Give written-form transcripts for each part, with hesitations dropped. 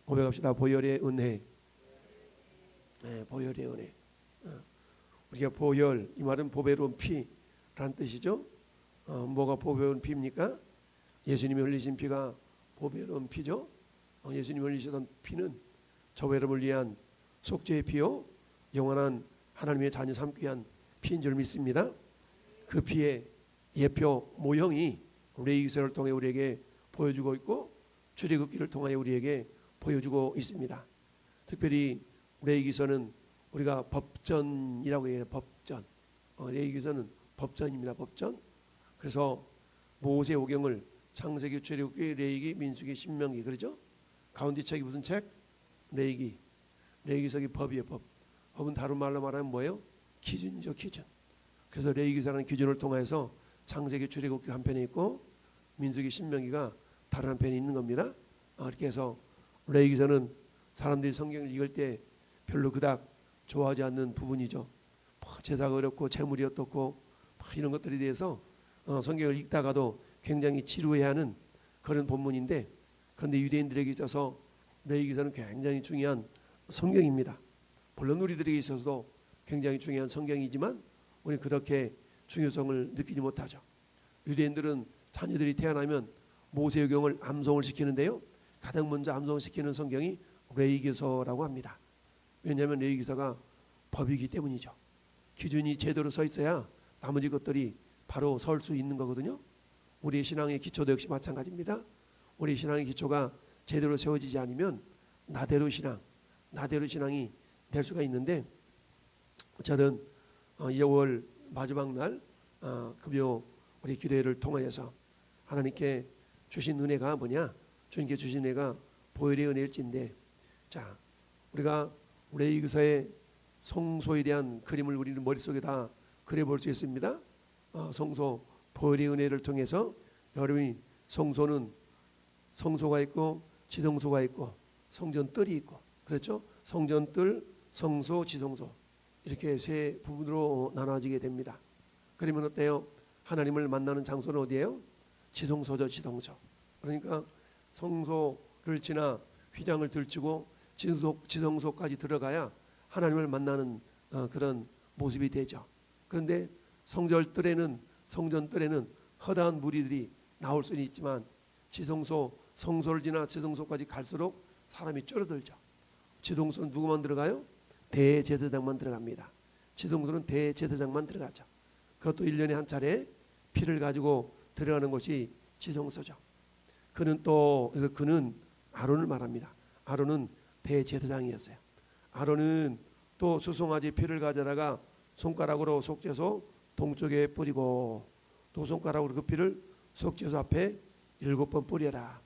고백합시다. 보혈의 은혜. 네, 보혈의 은혜. 우리가 보혈, 이 말은 보배로운 피라는 뜻이죠. 뭐가 보배로운 피입니까? 예수님이 흘리신 피가 보배로운 피죠. 예수님이 흘리셨던 피는 저와 여러분을 위한 속죄의 피요, 영원한 하나님의 자녀 삼기 위한 피인 줄 믿습니다. 그 피의 예표 모형이 레위기서를 통해 우리에게 보여주고 있고 출애굽기를 통하여 우리에게 보여주고 있습니다. 특별히 레위기서는 우리가 법전이라고 해요. 법전. 레위기서는 법전입니다. 법전. 그래서 모세오경을 창세기, 출애굽기, 레위기, 민수기, 신명기, 그러죠? 가운데 책이 무슨 책? 레위기. 레위기서기 법이에요. 법. 법은 다른 말로 말하면 뭐예요? 기준이죠. 기준. 그래서 레위기서라는 기준을 통해서 창세기, 출애굽기 한 편에 있고 민수기, 신명기가 다른 한 편에 있는 겁니다. 이렇게 해서 레위기서는 사람들이 성경을 읽을 때 별로 그닥 좋아하지 않는 부분이죠. 제사가 어렵고 재물이 어떻고 이런 것들에 대해서 성경을 읽다가도 굉장히 지루해하는 그런 본문인데, 그런데 유대인들에게 있어서 레위기서는 굉장히 중요한 성경입니다. 물론 우리들에게 있어서도 굉장히 중요한 성경이지만 우리는 그렇게 중요성을 느끼지 못하죠. 유대인들은 자녀들이 태어나면 모세오경을 암송을 시키는데요, 가장 먼저 암송시키는 성경이 레위기서라고 합니다. 왜냐하면 레위기서가 법이기 때문이죠. 기준이 제대로 서 있어야 나머지 것들이 바로 설 수 있는 거거든요. 우리의 신앙의 기초도 역시 마찬가지입니다. 우리 신앙의 기초가 제대로 세워지지 않으면 나대로 신앙이 될 수가 있는데, 어쨌든 2월 마지막 날 금요 우리 기도회를 통하여서 하나님께 주신 은혜가 뭐냐? 주님께 주신 은혜가 보혈의 은혜일진데, 자, 우리가 레위기서의 성소에 대한 그림을 우리는 머릿속에 다 그려볼 수 있습니다. 성소 보혈의 은혜를 통해서 여러분이 성소는 성소가 있고 지성소가 있고 성전뜰이 있고, 그렇죠? 성전뜰, 성소, 지성소, 이렇게 세 부분으로 나눠지게 됩니다. 그러면 어때요? 하나님을 만나는 장소는 어디예요? 지성소죠. 지성소. 그러니까 성소를 지나 휘장을 들치고 지성소까지 들어가야 하나님을 만나는 그런 모습이 되죠. 그런데 성전뜰에는 허다한 무리들이 나올 수는 있지만 성소를 지나 지성소까지 갈수록 사람이 줄어들죠. 지성소는 누구만 들어가요? 대제사장만 들어갑니다. 지성소는 대제사장만 들어가죠. 그것도 1년에 한 차례 피를 가지고 들어가는 곳이 지성소죠. 그는 아론을 말합니다. 아론은 대제사장이었어요. 아론은 또 수송아지 피를 가져다가 손가락으로 속죄소 동쪽에 뿌리고, 또 손가락으로 그 피를 속죄소 앞에 7번 뿌려라.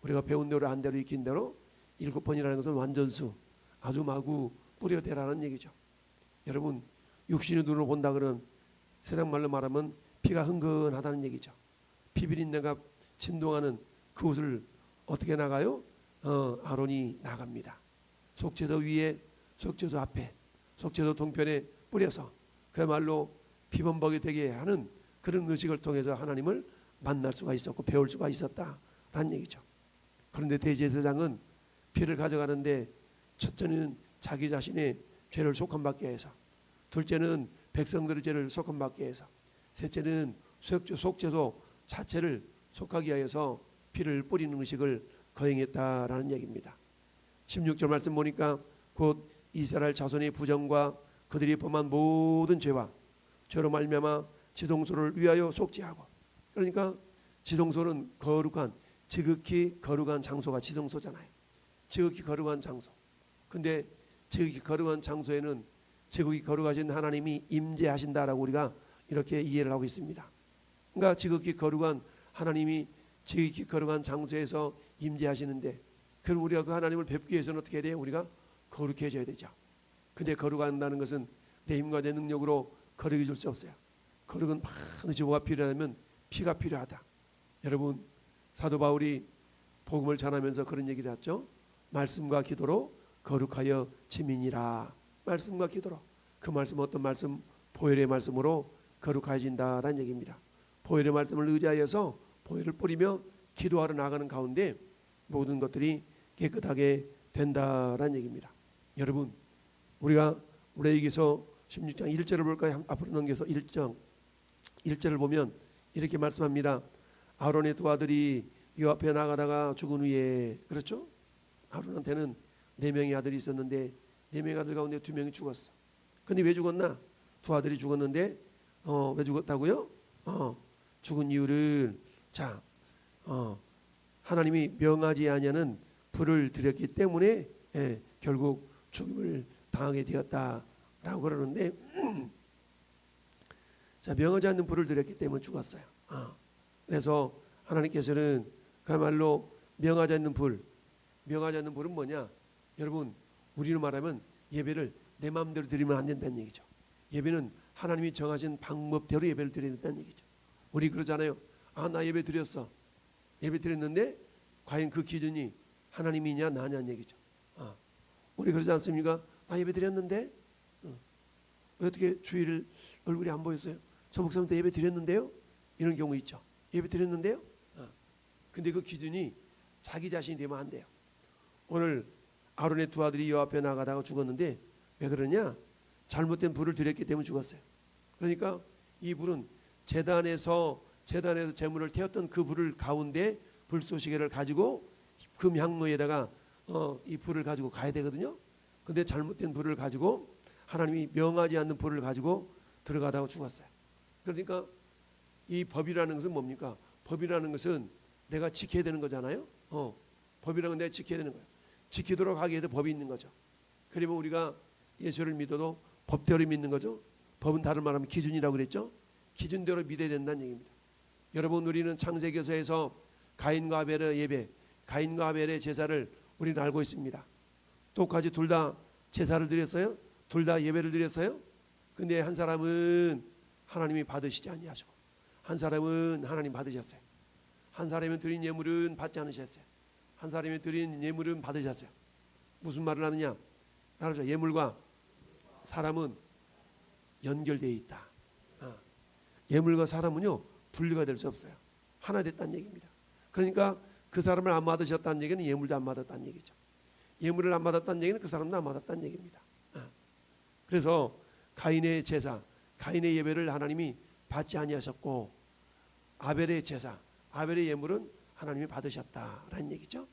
우리가 배운 대로 한 대로 익힌 대로 7번이라는 것은 완전수, 아주 마구 뿌려대라는 얘기죠. 여러분, 육신의 눈으로 본다 그러면 세상 말로 말하면 피가 흥건하다는 얘기죠. 피비린내가 진동하는 그곳을 어떻게 나가요? 아론이 나갑니다. 속죄소 위에, 속죄소 앞에, 속죄소 동편에 뿌려서 그야말로 피범벅이 되게 하는 그런 의식을 통해서 하나님을 만날 수가 있었고 배울 수가 있었다라는 얘기죠. 그런데 대제사장은 피를 가져가는데, 첫째는 자기 자신의 죄를 속함받게 해서, 둘째는 백성들의 죄를 속함받게 해서, 셋째는 속죄소 자체를 속하기 위해서 피를 뿌리는 의식을 거행했다라는 얘기입니다. 16절 말씀 보니까 곧 이스라엘 자손의 부정과 그들이 범한 모든 죄로 말미암아 지성소를 위하여 속죄하고, 그러니까 지성소는 거룩한, 지극히 거룩한 장소가 지성소잖아요. 지극히 거룩한 장소. 근데 지극히 거룩한 장소에는 지극히 거룩하신 하나님이 임재하신다라고 우리가 이렇게 이해를 하고 있습니다. 그러니까 지극히 거룩한 하나님이 지극히 거룩한 장소에서 임재하시는데, 그럼 우리가 그 하나님을 뵙기 위해서는 어떻게 해야 돼요? 우리가 거룩해져야 되죠. 근데 거룩한다는 것은 내 힘과 내 능력으로 거룩해 줄 수 없어요. 거룩은 반드시 뭐가 필요하냐면 피가 필요하다. 여러분, 사도 바울이 복음을 전하면서 그런 얘기를 했죠. 말씀과 기도로 거룩하여 지민이라. 말씀과 기도로. 그 말씀 어떤 말씀? 보혈의 말씀으로 거룩해진다라는 얘기입니다. 보혈의 말씀을 의지하여서 보혈을 뿌리며 기도하러 나가는 가운데 모든 것들이 깨끗하게 된다라는 얘기입니다. 여러분, 우리가 레위기서 16장 1절을 볼까요? 앞으로 넘겨서 1절을 보면 이렇게 말씀합니다. 아론의 두 아들이 이 앞에 나가다가 죽은 후에, 그렇죠? 아론한테는 4명의 아들이 있었는데 4명의 아들 가운데 2명이 죽었어. 근데 왜 죽었나? 두 아들이 죽었는데 왜 죽었다고요? 죽은 이유를 하나님이 명하지 아니하는 불을 들였기 때문에 결국 죽임을 당하게 되었다라고 그러는데 명하지 않는 불을 들였기 때문에 죽었어요. 그래서 하나님께서는 그야말로 명하지 않는 불은 뭐냐? 여러분, 우리로 말하면 예배를 내 마음대로 드리면 안 된다는 얘기죠. 예배는 하나님이 정하신 방법대로 예배를 드려야 된다는 얘기죠. 우리 그러잖아요. 나 예배 드렸어. 예배 드렸는데 과연 그 기준이 하나님이냐 나냐는 얘기죠. 우리 그러지 않습니까? 나 예배 드렸는데 왜 어떻게 주일 얼굴이 안 보였어요? 저 목사님도 예배 드렸는데요? 이런 경우 있죠. 예배 드렸는데요? 근데 그 기준이 자기 자신이 되면 안 돼요. 오늘 아론의 두 아들이 여 앞에 나가다가 죽었는데 왜 그러냐? 잘못된 불을 드렸기 때문에 죽었어요. 그러니까 이 불은 제단에서 제물을 태웠던 그 불을 가운데 불쏘시개를 가지고 금 향로에다가 이 불을 가지고 가야 되거든요. 근데 잘못된 불을 가지고 하나님이 명하지 않는 불을 가지고 들어가다가 죽었어요. 그러니까 이 법이라는 것은 뭡니까? 법이라는 것은 내가 지켜야 되는 거잖아요. 법이라는 건 내가 지켜야 되는 거예요. 지키도록 하기 위해서 법이 있는 거죠. 그러면 우리가 예수를 믿어도 법대로 믿는 거죠. 법은 다른 말하면 기준이라고 그랬죠. 기준대로 믿어야 된다는 얘기입니다. 여러분, 우리는 창세기서에서 가인과 아벨의 예배, 가인과 아벨의 제사를 우리는 알고 있습니다. 똑같이 둘 다 제사를 드렸어요. 둘 다 예배를 드렸어요. 근데 한 사람은 하나님이 받으시지 아니하시고 한 사람은 하나님 받으셨어요. 한 사람이 드린 예물은 받지 않으셨어요. 한 사람이 드린 예물은 받으셨어요. 무슨 말을 하느냐? 말하자. 예물과 사람은 연결되어 있다. 예물과 사람은요 분리가 될 수 없어요. 하나 됐다는 얘기입니다. 그러니까 그 사람을 안 받으셨다는 얘기는 예물도 안 받았다는 얘기죠. 예물을 안 받았다는 얘기는 그 사람도 안 받았다는 얘기입니다. 그래서 가인의 제사, 가인의 예배를 하나님이 받지 아니하셨고 아벨의 제사, 아벨의 예물은 하나님이 받으셨다라는 얘기죠.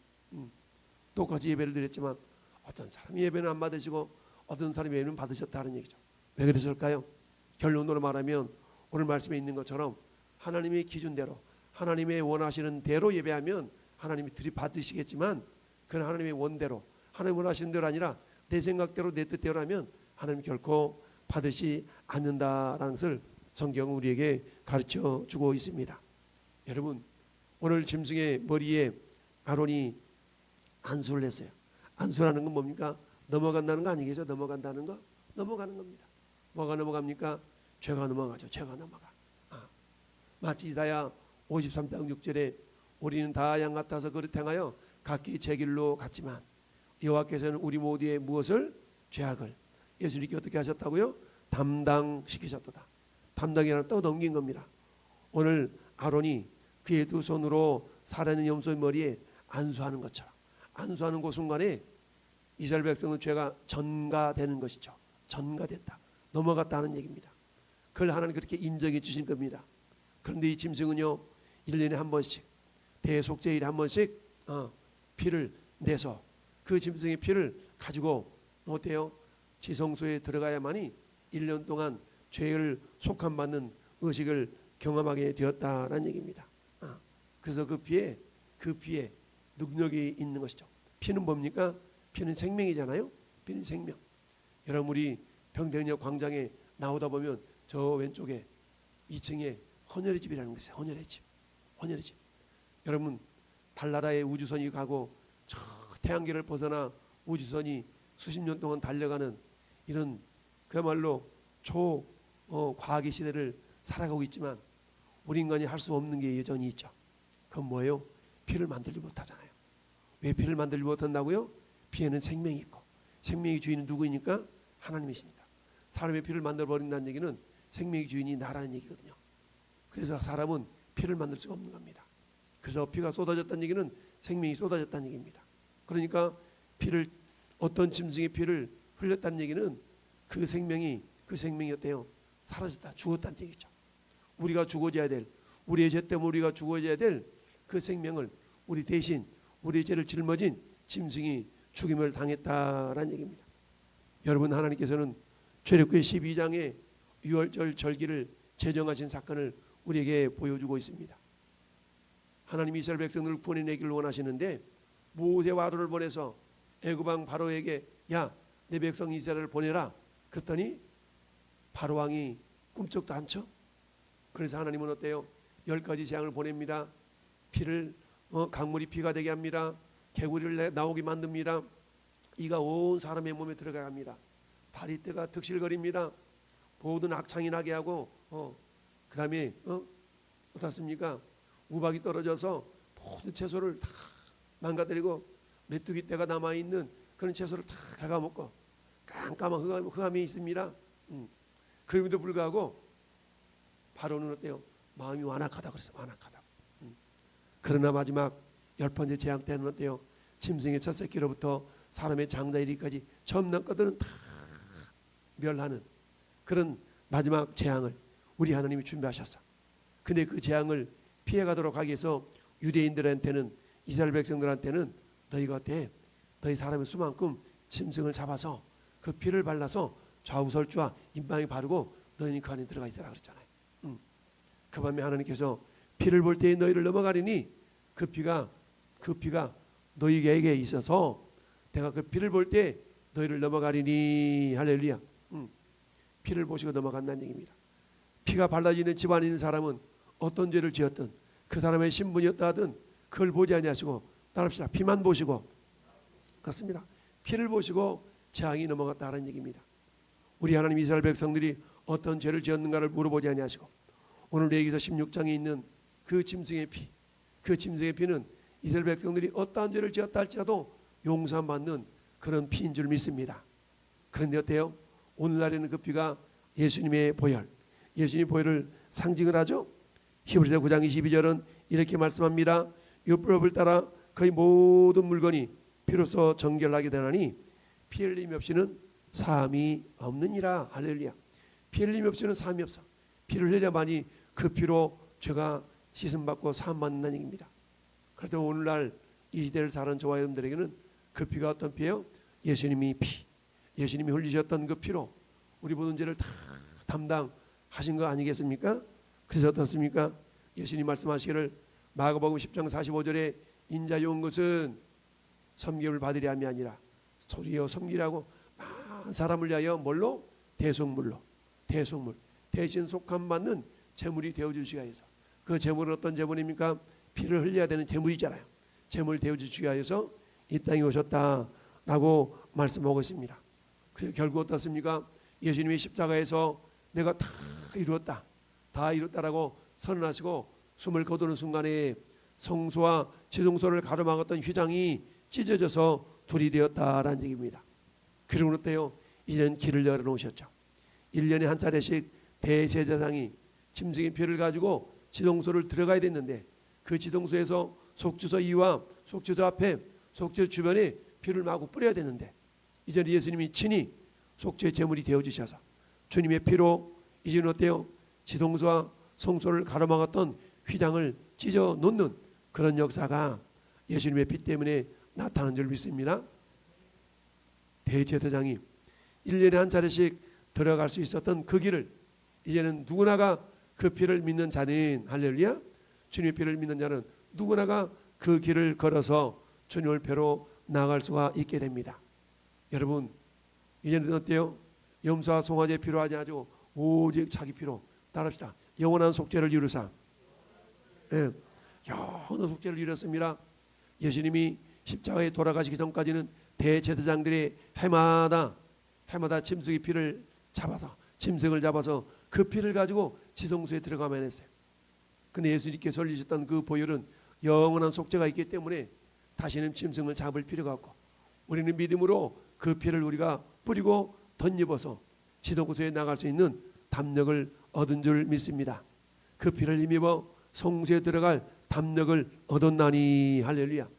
똑같이 예배를 드렸지만 어떤 사람이 예배는 안 받으시고 어떤 사람이 예배는 받으셨다는 얘기죠. 왜 그랬을까요? 결론으로 말하면 오늘 말씀에 있는 것처럼 하나님의 기준대로 하나님의 원하시는 대로 예배하면 하나님이 들이받으시겠지만 그건 하나님의 원대로 하나님 원하시는 대로 아니라 내 생각대로 내 뜻대로 하면 하나님 결코 받으시 않는다라는 것을 성경은 우리에게 가르쳐 주고 있습니다. 여러분, 오늘 짐승의 머리에 아론이 안수를 했어요. 안수라는 건 뭡니까? 넘어간다는 거 아니겠죠? 넘어간다는 거? 넘어가는 겁니다. 뭐가 넘어갑니까? 죄가 넘어가죠. 죄가 넘어가. 마치 이사야 53장 6절에 우리는 다 양 같아서 그릇 행하여 각기 제 길로 갔지만 여호와께서는 우리 모두의 무엇을? 죄악을 예수님께 어떻게 하셨다고요? 담당시키셨도다. 담당이라는 떠넘긴 겁니다. 오늘 아론이 그의 두 손으로 살아있는 염소의 머리에 안수하는 것처럼 안수하는 그 순간에 이스라엘 백성의 죄가 전가되는 것이죠. 전가됐다. 넘어갔다는 얘기입니다. 그걸 하나님 그렇게 인정해 주신 겁니다. 그런데 이 짐승은요 1년에 한 번씩 대속죄일에 한 번씩 피를 내서 그 짐승의 피를 가지고 어때요? 지성소에 들어가야만이 1년 동안 죄를 속함받는 의식을 경험하게 되었다라는 얘기입니다. 그래서 그 피에 능력이 있는 것이죠. 피는 뭡니까? 피는 생명이잖아요. 피는 생명. 여러분, 우리 평택역 광장에 나오다 보면 저 왼쪽에 2층에 헌혈의 집이라는 것이 있어요. 헌혈의 집. 헌혈의 집. 여러분, 달나라에 우주선이 가고 저 태양계를 벗어나 우주선이 수십 년 동안 달려가는 이런 그야말로 과학의 시대를 살아가고 있지만 우리 인간이 할 수 없는 게 여전히 있죠. 그건 뭐예요? 피를 만들지 못하잖아요. 왜 피를 만들지 못한다고요? 피에는 생명이 있고 생명의 주인은 누구이니까? 하나님이시니까. 사람의 피를 만들어버린다는 얘기는 생명의 주인이 나라는 얘기거든요. 그래서 사람은 피를 만들 수가 없는 겁니다. 그래서 피가 쏟아졌다는 얘기는 생명이 쏟아졌다는 얘기입니다. 그러니까 피를 어떤 짐승의 피를 흘렸다는 얘기는 그 생명이 어때요? 사라졌다, 죽었다는 얘기죠. 우리가 죽어져야 될, 우리의 죄 때문에 우리가 죽어져야 될 그 생명을 우리 대신 우리의 죄를 짊어진 짐승이 죽임을 당했다라는 얘기입니다. 여러분, 하나님께서는 출애굽기 12장에 유월절 절기를 제정하신 사건을 우리에게 보여주고 있습니다. 하나님이 이스라엘 백성들을 구원해내기를 원하시는데 모세와 아론을 보내서 애굽 왕 바로에게 야, 내 백성 이스라엘을 보내라. 그랬더니 바로 왕이 꿈쩍도 안 쳐. 그래서 하나님은 어때요? 10가지 재앙을 보냅니다. 피를 강물이 피가 되게 합니다. 개구리를 나오게 만듭니다. 이가 온 사람의 몸에 들어가야 합니다. 파리떼가 득실거립니다. 모든 악창이 나게 하고 그 다음에 어떻습니까? 우박이 떨어져서 모든 채소를 다 망가뜨리고 메뚜기 떼가 남아있는 그런 채소를 다 갉아먹고 깜깜한 흑암이 있습니다. 그럼에도 불구하고 바로는 어때요? 마음이 완악하다 그랬어요. 완악하다. 그러나 마지막 10번째 재앙 때는 어때요? 짐승의 첫 새끼로부터 사람의 장자 이르기까지 전난 것들은 다 멸하는 그런 마지막 재앙을 우리 하나님이 준비하셨어. 근데 그 재앙을 피해가도록 하기 위해서 유대인들한테는, 이스라엘 백성들한테는 너희가 어때? 너희 사람의 수만큼 짐승을 잡아서 그 피를 발라서 좌우설주와 임방에 바르고 너희는 그 안에 들어가 있으라 그랬잖아요. 그 밤에 하나님께서 피를 볼 때에 너희를 넘어가리니 그 피가 너희에게 있어서 내가 그 피를 볼 때 너희를 넘어가리니. 할렐루야. 피를 보시고 넘어간다는 얘기입니다. 피가 발라지는 집안에 있는 사람은 어떤 죄를 지었든 그 사람의 신분이었다 하든 그걸 보지 아니하시고 따릅시다. 피만 보시고. 그렇습니다. 피를 보시고 재앙이 넘어갔다는 얘기입니다. 우리 하나님 이스라엘 백성들이 어떤 죄를 지었는가를 물어보지 아니하시고 오늘 레위기서 16장에 있는 그 짐승의 피, 그 짐승의 피는 이스라엘 백성들이 어떠한 죄를 지었다 할지라도 용서받는 그런 피인 줄 믿습니다. 그런데 어때요? 오늘날에는 그 피가 예수님의 보혈, 예수님의 보혈을 상징을 하죠. 히브리서 9장 22절은 이렇게 말씀합니다. 율법을 따라 거의 모든 물건이 피로써 정결하게 되나니 피 흘림 없이는 사함이 없느니라. 할렐루야. 피 흘림 없이는 사함이 없어. 피를 흘려야만이 그 피로 죄가 씻음받고 사함받는다는 얘기입니다. 그래서 오늘날 이 시대를 사는 저와 여러분들에게는 그 피가 어떤 피예요? 예수님이 피, 예수님이 흘리셨던 그 피로 우리 모든 죄를 다 담당하신 거 아니겠습니까? 그래서 어떻습니까? 예수님 말씀하시기를 마가복음 10장 45절에 인자에 온 것은 섬김을 받으려 함이 아니라 소리여 섬기라고 많은 사람을 위하여 뭘로? 대속물로. 대속물. 대신 속함 받는 제물이 되어주시기 위해서. 그 제물은 어떤 제물입니까? 피를 흘려야 되는 제물이잖아요. 제물 되어주시기 위해서 이 땅에 오셨다라고 말씀하고 있습니다. 그래서 결국 어떻습니까? 예수님이 십자가에서 내가 다 이루었다, 다 이뤘다라고 선언하시고 숨을 거두는 순간에 성소와 지성소를 가로막았던 휘장이 찢어져서 둘이 되었다라는 얘기입니다. 그리고 어때요? 이제는 길을 열어놓으셨죠. 1년에 한 차례씩 대제사장이 짐승의 피를 가지고 지성소를 들어가야 됐는데 그 지성소에서 속죄소 이와 속죄소 앞에 속죄소 주변에 피를 마구 뿌려야 되는데 이제는 예수님이 친히 속죄 제물이 되어주셔서 주님의 피로 이제는 어때요? 지성소와 성소를 가로막았던 휘장을 찢어 놓는 그런 역사가 예수님의 피 때문에 나타난 줄 믿습니다. 대제사장이 1년에 한 차례씩 들어갈 수 있었던 그 길을 이제는 누구나가 그 피를 믿는 자는, 할렐루야, 주님의 피를 믿는 자는 누구나가 그 길을 걸어서 주님을 뵈러 나아갈 수가 있게 됩니다. 여러분, 이제는 어때요? 염소와 송아지의 피로 하지 않고 오직 자기 피로 따릅시다. 영원한 속죄를 이루사. 영원한 속죄를 이뤘습니다. 예수님이 십자가에 돌아가시기 전까지는 대제사장들이 해마다 짐승의 피를 잡아서, 짐승을 잡아서 그 피를 가지고 지성소에 들어가면 했어요. 근데 예수님께서 흘리셨던 그 보혈은 영원한 속죄가 있기 때문에 다시는 짐승을 잡을 필요가 없고 우리는 믿음으로 그 피를 우리가 뿌리고 덧입어서 지성소에 나갈 수 있는 담력을 얻은 줄 믿습니다. 그 피를 힘입어 성소에 들어갈 담력을 얻었나니. 할렐루야.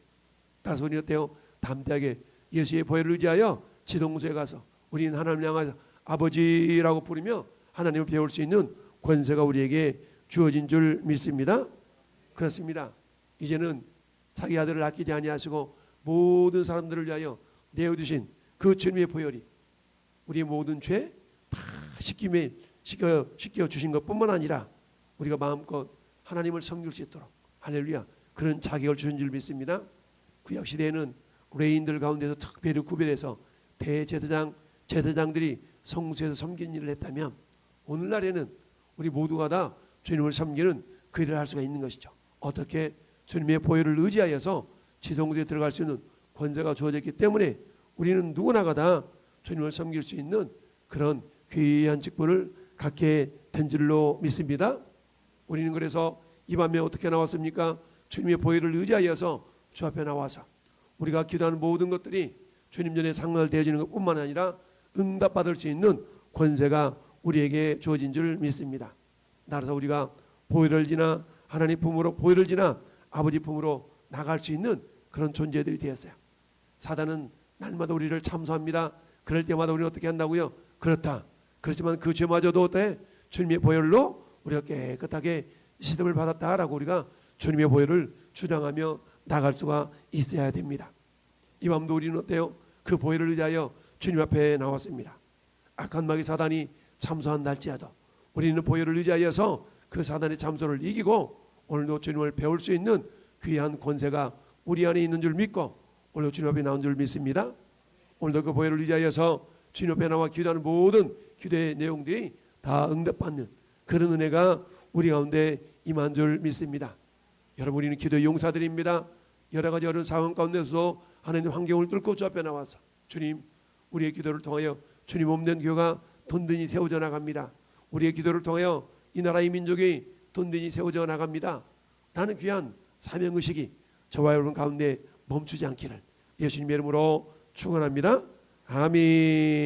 따라서 우리 어때요? 담대하게 예수의 보혈을 의지하여 지동소에 가서 우리는 하나님 향하여 아버지라고 부르며 하나님을 배울 수 있는 권세가 우리에게 주어진 줄 믿습니다. 그렇습니다. 이제는 자기 아들을 아끼지 아니하시고 모든 사람들을 위하여 내어주신 그 주님의 보혈이 우리의 모든 죄 다 씻겨 주신 것뿐만 아니라 우리가 마음껏 하나님을 섬길 수 있도록 할렐루야 그런 자격을 주신 줄 믿습니다. 구약 시대에는 레인들 가운데서 특별히 구별해서 제사장들이 성소에서 섬긴 일을 했다면 오늘날에는 우리 모두가 다 주님을 섬기는 그 일을 할 수가 있는 것이죠. 어떻게 주님의 보혈을 의지하여서 지성소에 들어갈 수 있는 권세가 주어졌기 때문에 우리는 누구나가 다 주님을 섬길 수 있는 그런 귀한 직분을 갖게 된 줄로 믿습니다. 우리는 그래서 이 밤에 어떻게 나왔습니까? 주님의 보혈을 의지하여서 주 앞에 나와서 우리가 기도하는 모든 것들이 주님 전에 상달되어지는 것뿐만 아니라 응답받을 수 있는 권세가 우리에게 주어진 줄 믿습니다. 따라서 우리가 보혈을 지나 하나님 품으로 보혈을 지나 아버지 품으로 나갈 수 있는 그런 존재들이 되었어요. 사단은 날마다 우리를 참소합니다. 그럴 때마다 우리는 어떻게 한다고요? 그렇다. 그렇지만 그 죄마저도 어때? 주님의 보혈로 우리가 깨끗하게 씻음을 받았다라고 우리가 주님의 보혈을 주장하며 나갈 수가 있어야 됩니다. 이 밤도 우리는 어때요? 그 보혈을 의지하여 주님 앞에 나왔습니다. 악한 마귀 사단이 참소한다 할지라도 우리는 보혈을 의지하여서 그 사단의 참소를 이기고 오늘도 주님을 배울 수 있는 귀한 권세가 우리 안에 있는 줄 믿고 오늘 주님 앞에 나온 줄 믿습니다. 오늘도 그 보혈을 의지하여서 주님 앞에 나와 기도하는 모든 기도의 내용들이 다 응답받는 그런 은혜가 우리 가운데 임한 줄 믿습니다. 여러분 우리는 기도의 용사들입니다. 여러 가지 어려운 상황 가운데서도 하나님 환경을 뚫고 주 앞에 나와서 주님 우리의 기도를 통하여 주님 없는 교회가 든든히 세워져 나갑니다. 우리의 기도를 통하여 이 나라의 민족이 든든히 세워져 나갑니다. 라는 귀한 사명의식이 저와 여러분 가운데 멈추지 않기를 예수님의 이름으로 축원합니다. 아멘.